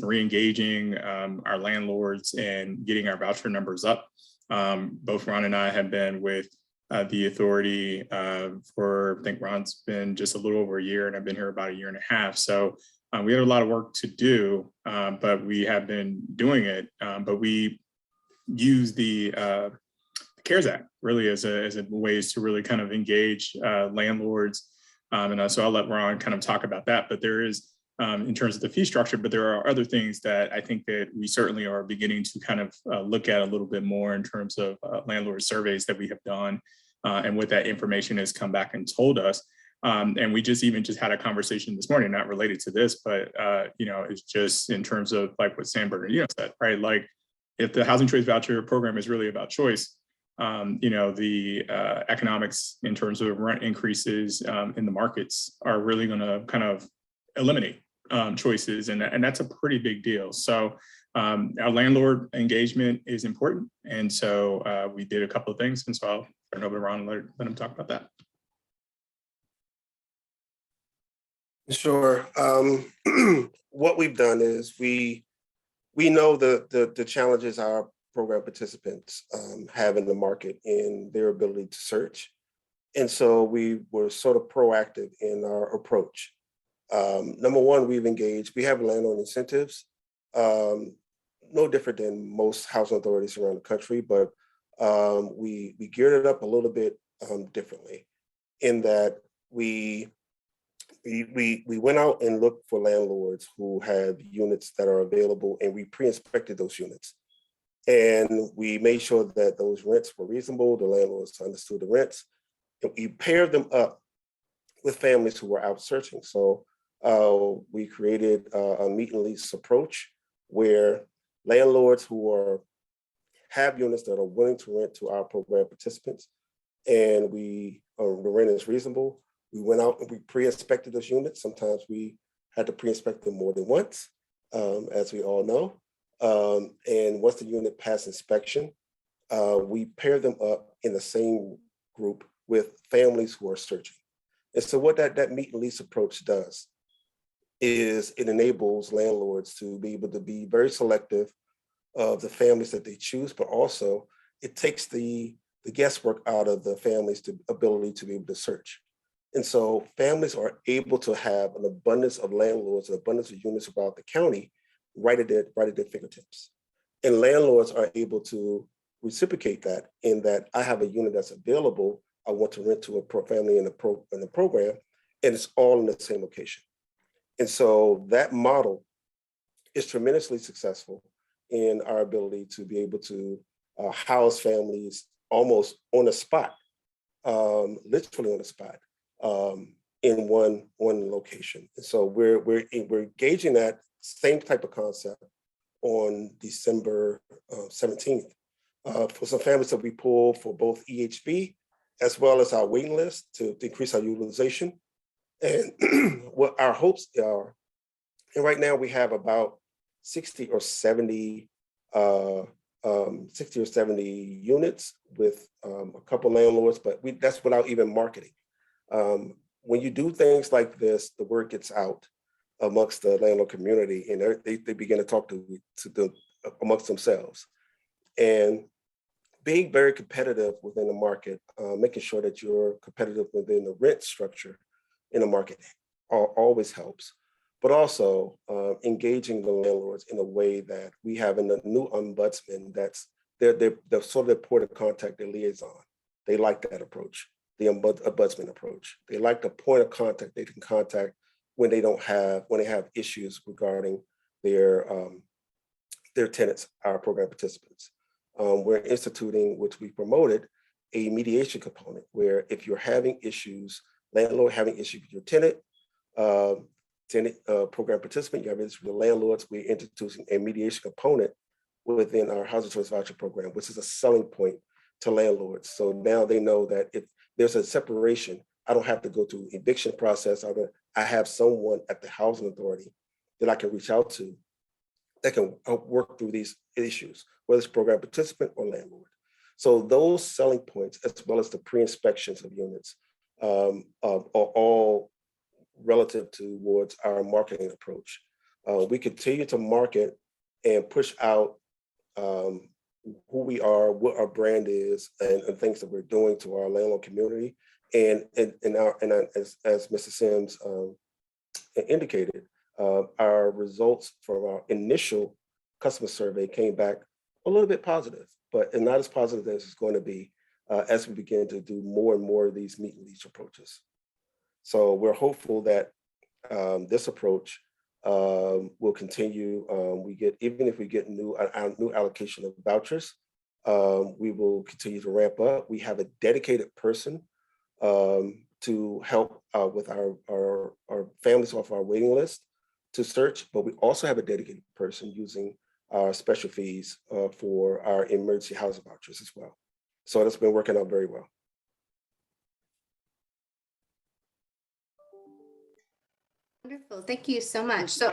re-engaging our landlords and getting our voucher numbers up. Both Ron and I have been with the authority for, I think Ron's been just a little over a year, and I've been here about a year and a half. So we had a lot of work to do, but we have been doing it. But we use the CARES Act really as a ways to really kind of engage landlords. And so I'll let Ron kind of talk about that. But there is, in terms of the fee structure, but there are other things that I think that we certainly are beginning to kind of look at a little bit more in terms of landlord surveys that we have done and what that information has come back and told us. And we just had a conversation this morning, not related to this, but it's just in terms of like what San Bernardino said, right? Like if the housing choice voucher program is really about choice, the economics in terms of rent increases in the markets are really going to kind of eliminate choices, and that's a pretty big deal. So our landlord engagement is important, and so we did a couple of things, and so I'll turn over to Ron and let him talk about that. Sure. What we've done is we know the challenges our program participants have in the market in their ability to search, and so we were sort of proactive in our approach. Number one, we have landlord incentives, no different than most housing authorities around the country, but we geared it up a little bit differently in that we went out and looked for landlords who had units that are available, and we pre-inspected those units. And we made sure that those rents were reasonable, the landlords understood the rents, and we paired them up with families who were out searching. So we created a meet and lease approach where landlords who have units that are willing to rent to our program participants, and the rent is reasonable. We went out and we pre-inspected those units. Sometimes we had to pre-inspect them more than once, as we all know. And once the unit passed inspection, we pair them up in the same group with families who are searching. And so what that meet and lease approach does is it enables landlords to be able to be very selective of the families that they choose, but also it takes the guesswork out of the families' ability to be able to search. And so families are able to have an abundance of landlords, an abundance of units throughout the county right at their fingertips. And landlords are able to reciprocate that in that I have a unit that's available, I want to rent to a family in the program, and it's all in the same location. And so that model is tremendously successful in our ability to be able to house families almost on the spot, literally on the spot, in one location. And so we're engaging that same type of concept on December 17th for some families that we pull for both EHV as well as our waiting list to increase our utilization. And what our hopes are, and right now we have about 60 or 70 units with a couple landlords, but that's without even marketing. When you do things like this, the word gets out amongst the landlord community, and they begin to talk to amongst themselves. And being very competitive within the market, making sure that you're competitive within the rent structure in the market always helps. But also engaging the landlords in a way that we have in the new ombudsman, that's they're sort of their point of contact, their liaison. They like that approach, the ombudsman approach. They like the point of contact they can contact when they have issues regarding their tenants, our program participants. We're instituting, which we promoted, a mediation component where if you're having issues, landlord having issues with your tenant, program participant, you have issues with the landlords, we're introducing a mediation component within our housing choice voucher program, which is a selling point to landlords. So now they know that if there's a separation, I don't have to go through eviction process. I have someone at the housing authority that I can reach out to that can help work through these issues, whether it's program participant or landlord. So those selling points, as well as the pre-inspections of units, are all relative towards our marketing approach. We continue to market and push out who we are, what our brand is, and things that we're doing to our landlord community. And as Mr. Sims indicated, our results from our initial customer survey came back a little bit positive, but not as positive as it's going to be as we begin to do more and more of these meet and lease approaches. So we're hopeful that this approach will continue. Even if we get new allocation of vouchers, we will continue to ramp up. We have a dedicated person to help with our families off our waiting list to search, but we also have a dedicated person using our special fees for our emergency housing vouchers as well. So that's been working out very well. Wonderful. Thank you so much. So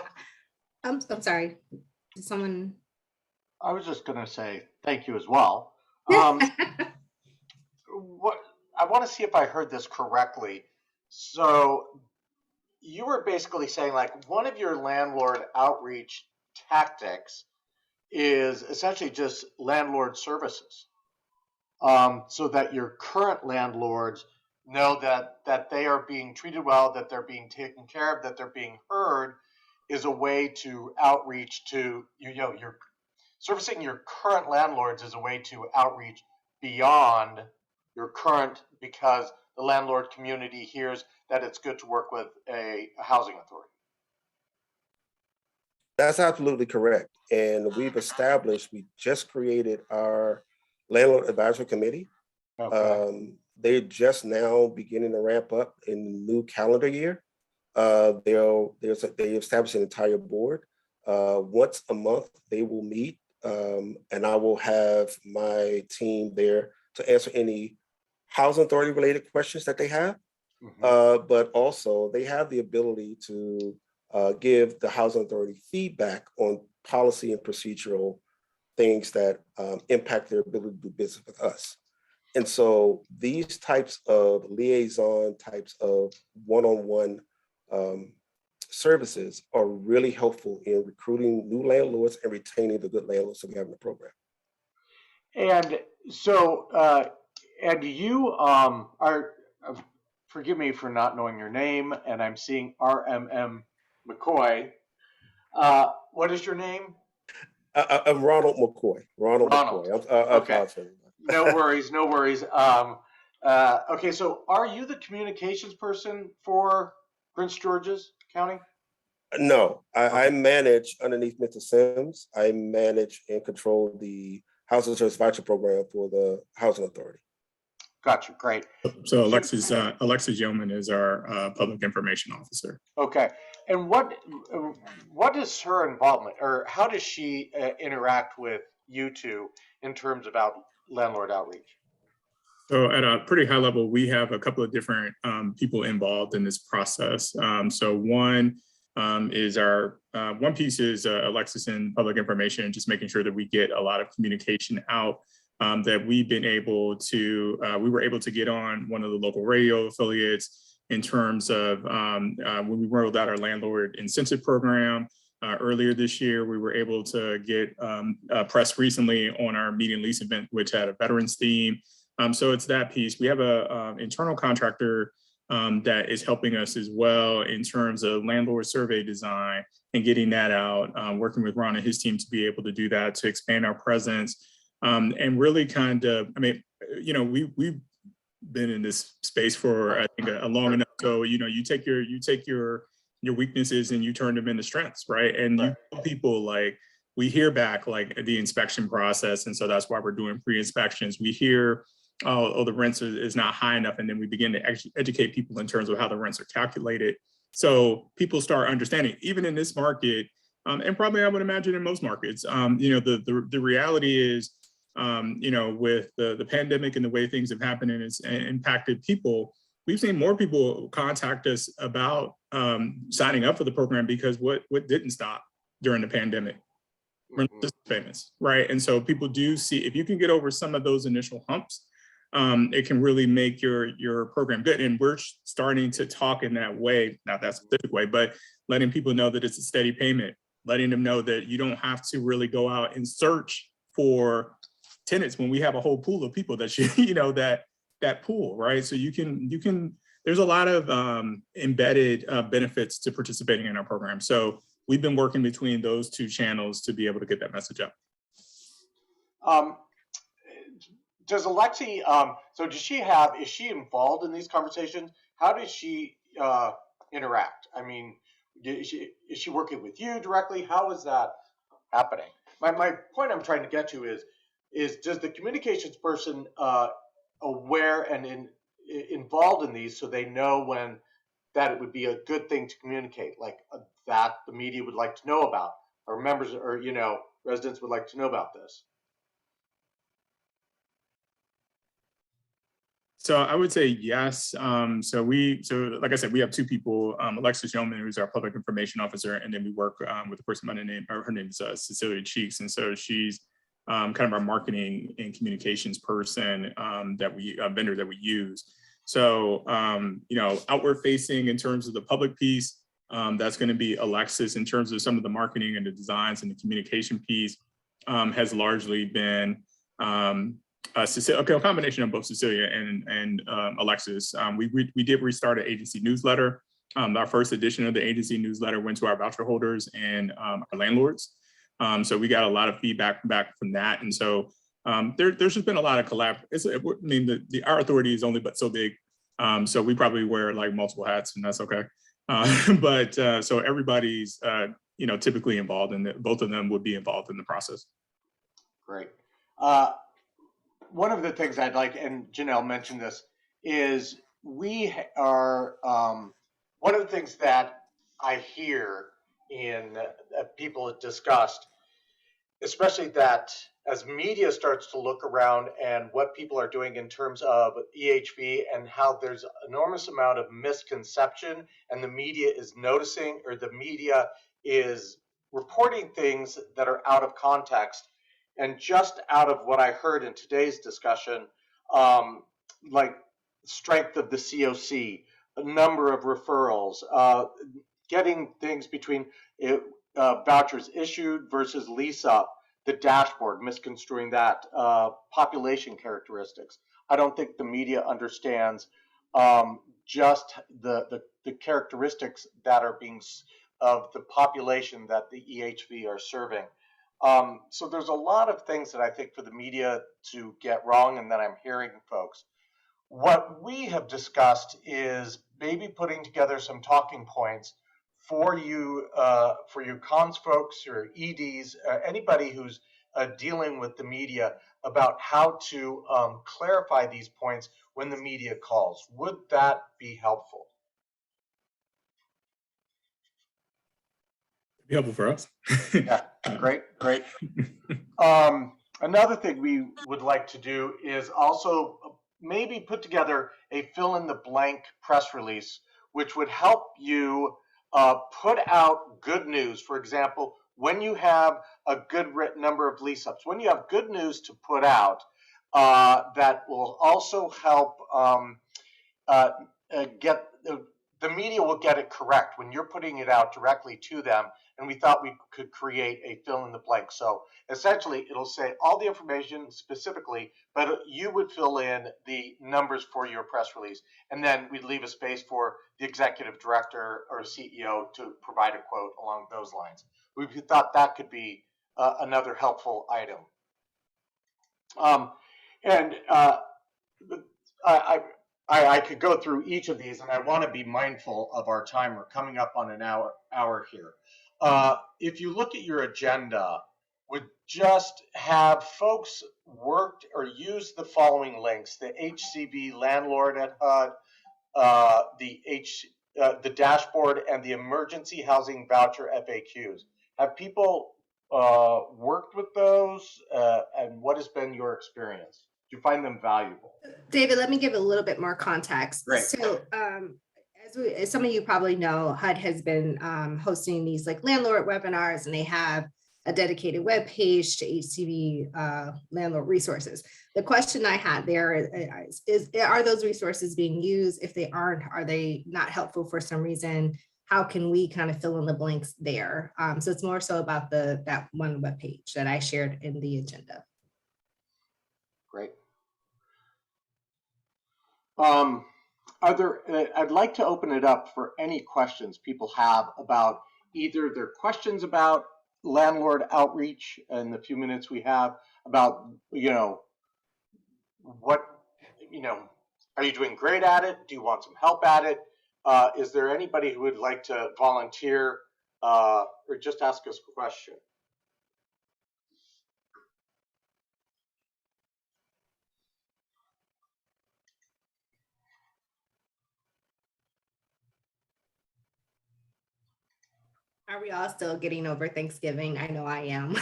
I'm sorry. Did someone? I was just going to say thank you as well. What I want to see if I heard this correctly. So you were basically saying like one of your landlord outreach tactics is essentially just landlord services, so that your current landlords know that they are being treated well, that they're being taken care of, that they're being heard, is a way to outreach to you're servicing your current landlords is a way to outreach beyond your current, because the landlord community hears that it's good to work with a housing authority. That's absolutely correct. And we just created our landlord advisory committee. Okay. They're just now beginning to ramp up in the new calendar year. They established an entire board. Once a month, they will meet, and I will have my team there to answer any housing authority related questions that they have. Mm-hmm. But also they have the ability to give the housing authority feedback on policy and procedural things that impact their ability to do business with us. And so these types of liaison types of one-on-one services are really helpful in recruiting new landlords and retaining the good landlords that we have in the program. And so, and you are, forgive me for not knowing your name, and I'm seeing RMM McCoy. What is your name? I'm Ronald McCoy. Ronald. McCoy. Okay. No worries, no worries. Okay, so are you the communications person for Prince George's County? No, I manage underneath Mr. Sims. I manage and control the housing choice voucher program for the housing authority. Gotcha, great. So Alexis Yeoman is our public information officer. Okay, and what is her involvement, or how does she interact with you two in terms of landlord outreach? So at a pretty high level, we have a couple of different people involved in this process. So one is one piece is Alexis in public information, just making sure that we get a lot of communication out, that we've been able to, we were able to get on one of the local radio affiliates in terms of when we rolled out our landlord incentive program. earlier this year. We were able to get press recently on our median lease event, which had a veterans theme. So it's that piece. We have a internal contractor that is helping us as well in terms of landlord survey design and getting that out, working with Ron and his team to be able to do that, to expand our presence, and really kind of, I mean, you know, we've been in this space for, I think, a long enough. So, you know, you take your weaknesses and you turn them into strengths, right? And you tell people, like, we hear back like the inspection process, and so that's why we're doing pre-inspections. We hear, oh, the rents is not high enough, and then we begin to actually educate people in terms of how the rents are calculated. So people start understanding, even in this market, and probably I would imagine in most markets, you know, the reality is, you know, with the pandemic and the way things have happened and it's impacted people, we've seen more people contact us about signing up for the program, because what didn't stop during the pandemic? Rent payments, right? And so people do see, if you can get over some of those initial humps, it can really make your program good. And we're starting to talk in that way, not that specific way, but letting people know that it's a steady payment, letting them know that you don't have to really go out and search for tenants when we have a whole pool of people that you know, that pool, right? So you can, there's a lot of embedded benefits to participating in our program. So we've been working between those two channels to be able to get that message out. Does Alexi, so is she involved in these conversations? How does she interact? I mean, is she working with you directly? How is that happening? My point I'm trying to get to is does the communications person aware and involved in these, so they know when that it would be a good thing to communicate, like that the media would like to know about, or members, or, you know, residents would like to know about this? So I would say yes. So like I said, we have two people, Alexis Yeoman, who's our public information officer, and then we work with a person by the name, or her name is Cecilia Cheeks. And so she's kind of our marketing and communications person, vendor that we use. So, you know, outward facing in terms of the public piece, that's going to be Alexis. In terms of some of the marketing and the designs and the communication piece, has largely been Cecilia, okay, a combination of both Cecilia and Alexis. We did restart an agency newsletter. Our first edition of the agency newsletter went to our voucher holders and our landlords. So we got a lot of feedback back from that. And so there's just been a lot of I mean, our authority is only but so big. So we probably wear like multiple hats, and that's okay. So everybody's, you know, typically involved, and both of them would be involved in the process. Great. One of the things I'd like, and Janelle mentioned this, is we are, one of the things that I hear in people have discussed, especially that as media starts to look around and what people are doing in terms of EHV, and how there's enormous amount of misconception, and the media is noticing, or the media is reporting things that are out of context. And just out of what I heard in today's discussion, like strength of the COC, a number of referrals, getting things between vouchers issued versus lease up, the dashboard, misconstruing that, population characteristics. I don't think the media understands just the characteristics that are being of the population that the EHV are serving. So there's a lot of things that I think for the media to get wrong, and that I'm hearing folks. What we have discussed is maybe putting together some talking points for you cons folks or EDs, anybody who's dealing with the media, about how to clarify these points when the media calls. Would that be helpful? Be helpful for us. Yeah, great. Another thing we would like to do is also maybe put together a fill-in-the-blank press release, which would help you put out good news. For example, when you have a good number of lease-ups, when you have good news to put out, that will also help the media will get it correct when you're putting it out directly to them. And we thought we could create a fill in the blank. So essentially, it'll say all the information specifically, but you would fill in the numbers for your press release. And then we'd leave a space for the executive director or CEO to provide a quote along those lines. We thought that could be another helpful item. I could go through each of these, and I want to be mindful of our time. We're coming up on an hour here. If you look at your agenda, would just have folks worked or used the following links: the HCV landlord at HUD, the dashboard, and the emergency housing voucher FAQs. Have people worked with those, and what has been your experience? Do you find them valuable? David, let me give a little bit more context. Great. So as some of you probably know, HUD has been hosting these like landlord webinars, and they have a dedicated web page to HCV landlord resources. The question I had there is, are those resources being used? If they aren't, are they not helpful for some reason? How can we kind of fill in the blanks there? So it's more so about that one web page that I shared in the agenda. Great. I'd like to open it up for any questions people have about either their questions about landlord outreach in the few minutes we have, about, are you doing great at it? Do you want some help at it? Is there anybody who would like to volunteer or just ask us a question? Are we all still getting over Thanksgiving? I know I am.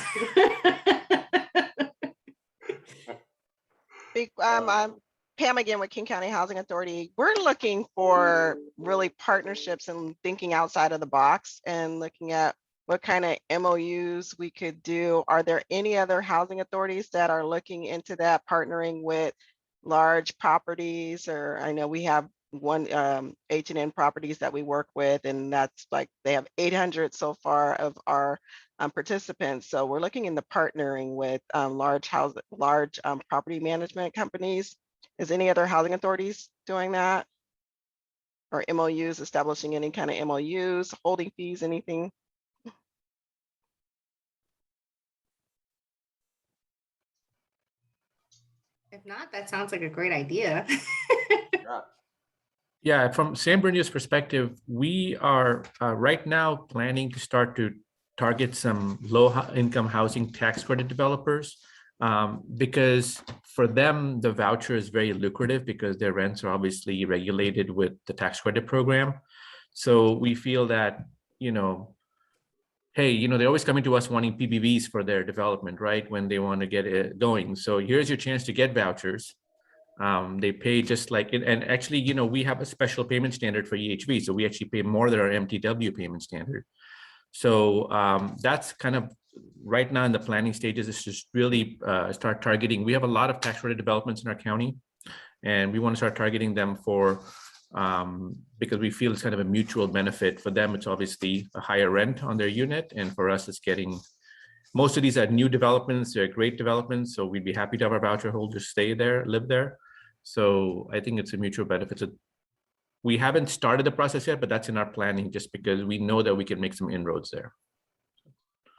I'm Pam again with King County Housing Authority. We're looking for really partnerships and thinking outside of the box and looking at what kind of MOUs we could do. Are there any other housing authorities that are looking into that, partnering with large properties? Or I know we have one H&N properties that we work with, and that's like they have 800 so far of our participants. So we're looking into partnering with large property management companies. Is any other housing authorities doing that? Or MOUs, establishing any kind of MOUs, holding fees, anything? If not, that sounds like a great idea. Yeah, from San Bernardino's perspective, we are right now planning to start to target some low-income housing tax credit developers, because for them, the voucher is very lucrative because their rents are obviously regulated with the tax credit program. So we feel that, hey, they're always coming to us wanting PBVs for their development, right? When they want to get it going. So here's your chance to get vouchers. They pay just like it. And actually, we have a special payment standard for EHV. So we actually pay more than our MTW payment standard. So that's kind of right now in the planning stages. Is just really start targeting. We have a lot of tax credit developments in our county, and we want to start targeting them for because we feel it's kind of a mutual benefit. For them, it's obviously a higher rent on their unit, and for us, it's getting. Most of these are new developments. They're great developments, so we'd be happy to have our voucher holders stay there, live there. So I think it's a mutual benefit. So we haven't started the process yet, but that's in our planning, just because we know that we can make some inroads there.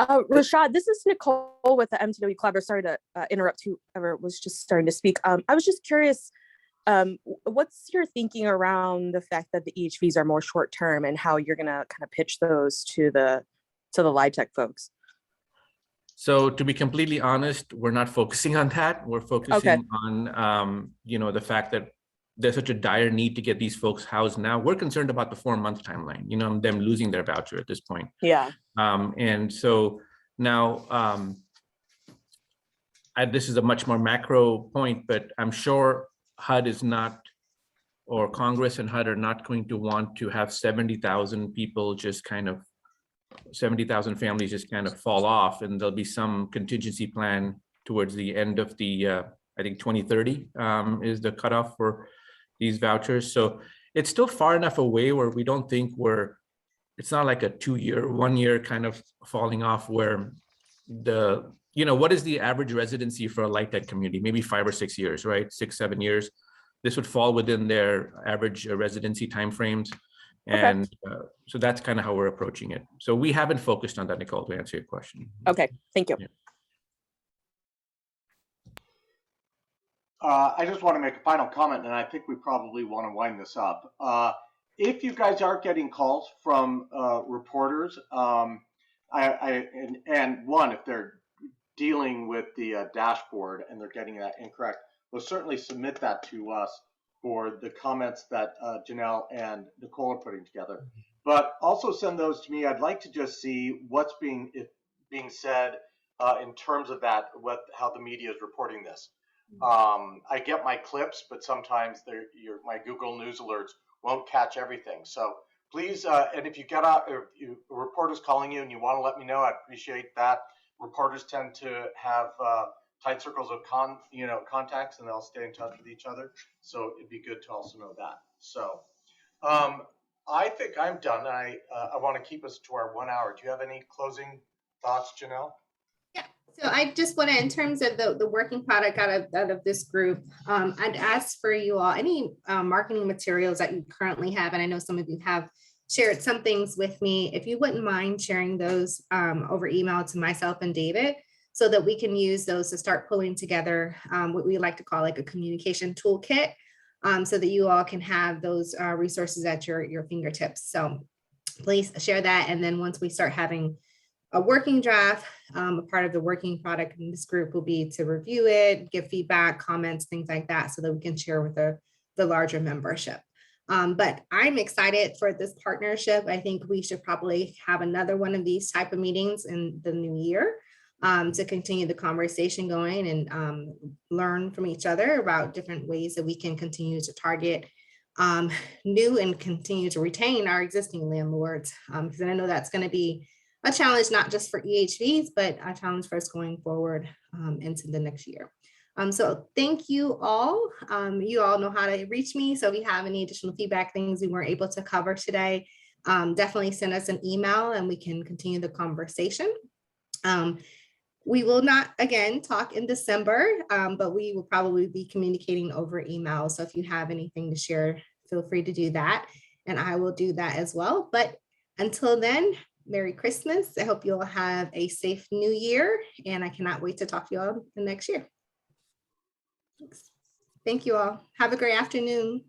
Rashad, this is Nicole with the MTW Collaborative. Sorry to interrupt whoever was just starting to speak. I was just curious, what's your thinking around the fact that the EHVs are more short-term and how you're going to kind of pitch those to the LIHTC folks? So to be completely honest, we're not focusing on that. We're focusing on, the fact that there's such a dire need to get these folks housed now. We're concerned about the 4-month timeline, them losing their voucher at this point. Yeah. And so now this is a much more macro point, but I'm sure HUD is not, or Congress and HUD are not going to want to have 70,000 people just kind of 70,000 families just kind of fall off, and there'll be some contingency plan towards the end of the, I think 2030 is the cutoff for these vouchers. So it's still far enough away where we don't think it's not like a 2-year, 1 year kind of falling off where what is the average residency for a light tech community? Maybe 5 or 6 years, right? 6, 7 years. This would fall within their average residency timeframes. And so that's kind of how we're approaching it. So we haven't focused on that, Nicole, to answer your question. Okay, thank you. Yeah. I just want to make a final comment, and I think we probably want to wind this up. If you guys are getting calls from reporters, and if they're dealing with the dashboard and they're getting that incorrect, we'll certainly submit that to us for the comments that Janelle and Nicole are putting together. But also send those to me. I'd like to just see what's being said in terms of that, how the media is reporting this. I get my clips, but sometimes my Google News alerts won't catch everything. So please, and if you get out, if a reporter's calling you and you want to let me know, I'd appreciate that. Reporters tend to have tight circles of contacts, and they'll stay in touch with each other. So it'd be good to also know that. So I think I'm done. I want to keep us to our 1 hour. Do you have any closing thoughts, Janelle? So I just want to, in terms of the working product out of this group, I'd ask for you all any marketing materials that you currently have, and I know some of you have shared some things with me. If you wouldn't mind sharing those over email to myself and David, so that we can use those to start pulling together what we like to call like a communication toolkit, so that you all can have those resources at your fingertips. So please share that, and then once we start having a working draft, a part of the working product in this group will be to review it, give feedback, comments, things like that, so that we can share with the larger membership. But I'm excited for this partnership. I think we should probably have another one of these type of meetings in the new year to continue the conversation going and learn from each other about different ways that we can continue to target new and continue to retain our existing landlords. Because I know that's going to be a challenge, not just for EHVs, but a challenge for us going forward into the next year. So thank you all. You all know how to reach me. So if you have any additional feedback, things we weren't able to cover today, definitely send us an email and we can continue the conversation. We will not, again, talk in December, but we will probably be communicating over email. So if you have anything to share, feel free to do that. And I will do that as well. But until then, Merry Christmas. I hope you'll have a safe new year, and I cannot wait to talk to you all the next year. Thanks. Thank you all. Have a great afternoon.